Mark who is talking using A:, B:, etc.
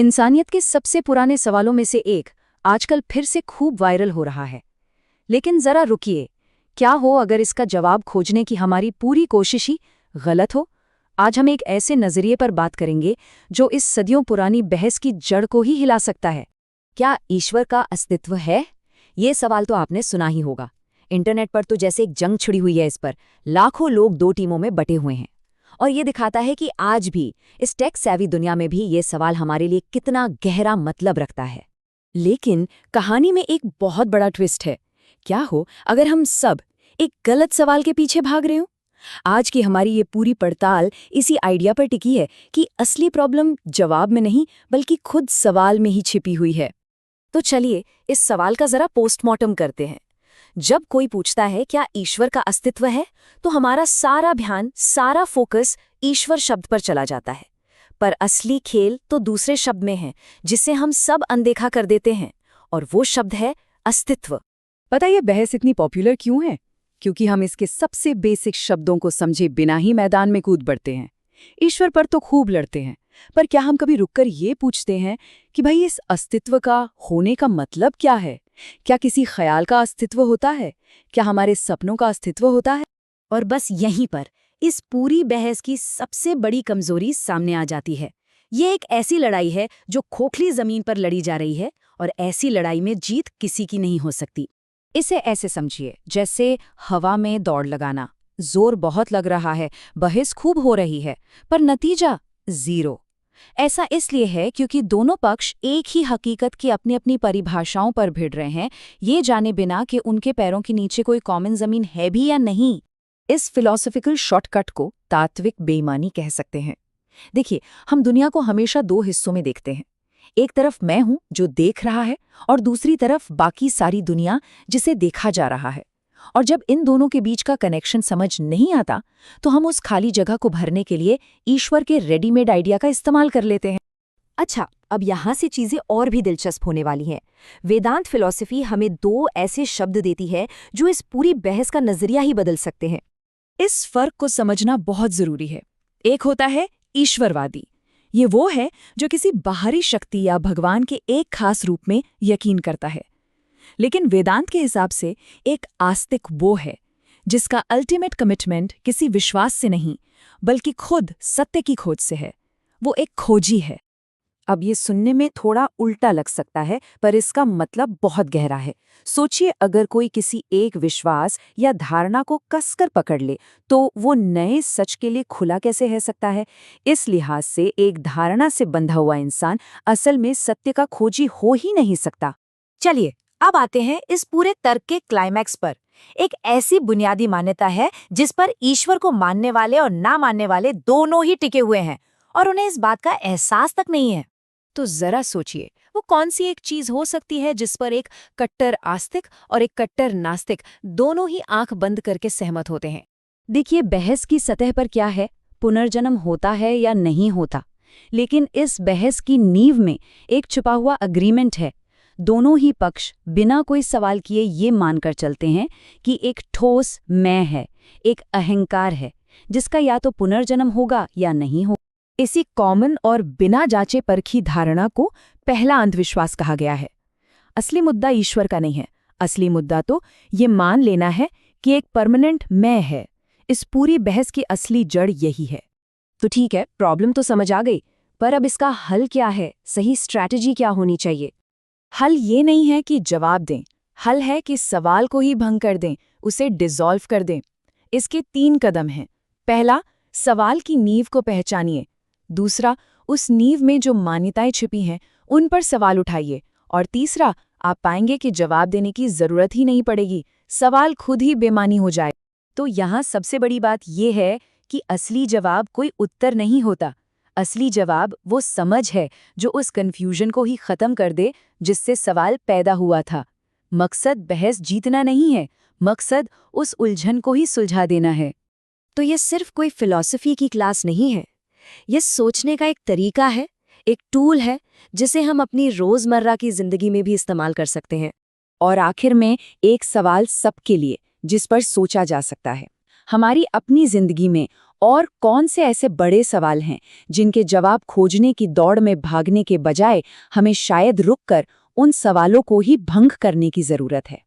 A: इंसानियत के सबसे पुराने सवालों में से एक आजकल फिर से खूब वायरल हो रहा है। लेकिन जरा रुकिए, क्या हो अगर इसका जवाब खोजने की हमारी पूरी कोशिश ही गलत हो? आज हम एक ऐसे नजरिए पर बात करेंगे जो इस सदियों पुरानी बहस की जड़ को ही हिला सकता है। क्या ईश्वर का अस्तित्व है? ये सवाल तो आपने सुना ही होगा। इंटरनेट पर तो जैसे एक जंग छिड़ी हुई है इस पर। लाखों लोग दो टीमों में बटे हुए हैं। और ये दिखाता है कि आज भी इस टेक सेवी दुनिया में भी ये सवाल हमारे लिए कितना गहरा मतलब रखता है। लेकिन कहानी में एक बहुत बड़ा ट्विस्ट है। क्या हो अगर हम सब एक गलत सवाल के पीछे भाग रहे हो? आज की हमारी ये पूरी पड़ताल इसी आइडिया पर टिकी है कि असली प्रॉब्लम जवाब में नहीं बल्कि खुद सवाल में ही छिपी हुई है। तो चलिए इस सवाल का जरा पोस्टमार्टम करते हैं। जब कोई पूछता है क्या ईश्वर का अस्तित्व है, तो हमारा सारा ध्यान, सारा फोकस ईश्वर शब्द पर चला जाता है। पर असली खेल तो दूसरे शब्द में है, जिसे हम सब अनदेखा कर देते हैं, और वो शब्द है अस्तित्व।
B: पता ये बहस इतनी पॉपुलर क्यों है? क्योंकि हम इसके सबसे बेसिक शब्दों को समझे बिना ही मैदान में कूद पड़ते हैं। ईश्वर पर तो खूब लड़ते हैं, पर क्या हम कभी रुककर ये पूछते हैं कि भाई इस अस्तित्व का होने का मतलब क्या है? क्या किसी ख्याल का अस्तित्व होता है? क्या हमारे सपनों का अस्तित्व होता है?
A: और बस यहीं पर इस पूरी बहस की सबसे बड़ी कमजोरी सामने आ जाती है। ये एक ऐसी लड़ाई है जो खोखली जमीन पर लड़ी जा रही है, और ऐसी लड़ाई में जीत किसी की नहीं हो सकती। इसे ऐसे समझिए जैसे हवा में दौड़ लगाना। जोर बहुत लग रहा है, बहस खूब हो रही है, पर नतीजा जीरो। ऐसा इसलिए है क्योंकि दोनों पक्ष एक ही हकीकत की अपनी अपनी परिभाषाओं पर भिड़ रहे हैं, ये जाने बिना कि उनके पैरों के नीचे कोई कॉमन जमीन है भी या नहीं।
B: इस फिलॉसफिकल शॉर्टकट को तात्विक बेईमानी कह सकते हैं। देखिए, हम दुनिया को हमेशा दो हिस्सों में देखते हैं। एक तरफ मैं हूं जो देख रहा है, और दूसरी तरफ बाकी सारी दुनिया जिसे देखा जा रहा है। और जब इन दोनों के बीच का कनेक्शन समझ नहीं आता, तो हम उस खाली जगह को भरने के लिए ईश्वर के रेडीमेड आइडिया का इस्तेमाल कर लेते हैं।
A: अच्छा, अब यहाँ से चीजें और भी दिलचस्प होने वाली हैं। वेदांत फिलॉसफी हमें दो ऐसे शब्द देती है जो इस पूरी बहस का नजरिया ही बदल सकते हैं।
B: इस फर्क को समझना बहुत जरूरी है। एक होता है ईश्वरवादी। ये वो है जो किसी बाहरी शक्ति या भगवान के एक खास रूप में यकीन करता है। लेकिन वेदांत के हिसाब से एक आस्तिक वो है जिसका अल्टीमेट कमिटमेंट किसी विश्वास से नहीं बल्कि खुद सत्य की खोज से है। वो एक खोजी है। अब ये सुनने में थोड़ा उल्टा लग सकता है, पर इसका मतलब बहुत गहरा है। सोचिए, अगर कोई किसी एक विश्वास या धारणा को कसकर पकड़ ले, तो वो नए सच के लिए खुला कैसे रह सकता है? इस लिहाज से एक धारणा से बंधा हुआ इंसान असल में सत्य का खोजी हो ही नहीं सकता।
A: चलिए अब आते हैं इस पूरे तर्क के क्लाइमैक्स पर। एक ऐसी बुनियादी मान्यता है जिस पर ईश्वर को मानने वाले और ना मानने वाले दोनों ही टिके हुए हैं, और उन्हें इस बात का एहसास तक नहीं है। तो जरा सोचिए, वो कौन सी एक चीज हो सकती है जिस पर एक कट्टर आस्तिक और एक कट्टर नास्तिक दोनों ही आंख बंद करके सहमत होते हैं? देखिए, बहस की सतह पर क्या है, पुनर्जन्म होता है या नहीं होता। लेकिन इस बहस की नींव में एक छुपा हुआ अग्रीमेंट है। दोनों ही पक्ष बिना कोई सवाल किए ये मानकर चलते हैं कि एक ठोस मैं है, एक अहंकार है, जिसका या तो पुनर्जन्म होगा या नहीं होगा।
B: इसी कॉमन और बिना जांचे परखी धारणा को पहला अंधविश्वास कहा गया है। असली मुद्दा ईश्वर का नहीं है। असली मुद्दा तो ये मान लेना है कि एक परमानेंट मैं है। इस पूरी बहस की असली जड़ यही है। तो ठीक है, प्रॉब्लम तो समझ आ गई, पर अब इसका हल क्या है? सही स्ट्रैटेजी क्या होनी चाहिए? हल ये नहीं है कि जवाब दें, हल है कि सवाल को ही भंग कर दें, उसे डिसॉल्व कर दें। इसके 3 कदम हैं। पहला, सवाल की नींव को पहचानिए। दूसरा, उस नींव में जो मान्यताएं छिपी हैं उन पर सवाल उठाइए। और तीसरा, आप पाएंगे कि जवाब देने की जरूरत ही नहीं पड़ेगी, सवाल खुद ही बेमानी हो जाए। तो यहाँ सबसे बड़ी बात यह है कि असली जवाब कोई उत्तर नहीं होता। असली जवाब वो समझ है जो उस कन्फ्यूजन को ही खत्म कर दे जिससे सवाल पैदा हुआ था। मकसद बहस जीतना नहीं है, मकसद उस उलझन को ही सुलझा देना है।
A: तो ये सिर्फ कोई फिलॉसफी की क्लास नहीं है, ये सोचने का एक तरीका है, एक टूल है जिसे हम अपनी रोजमर्रा की जिंदगी में भी इस्तेमाल कर सकते हैं।
B: और आखिर में एक सवाल सबके लिए जिस पर सोचा जा सकता है, हमारी अपनी जिंदगी में
A: और कौन से ऐसे बड़े सवाल हैं जिनके जवाब खोजने की दौड़ में भागने के बजाय हमें शायद रुककर उन सवालों को ही भंग करने की जरूरत है।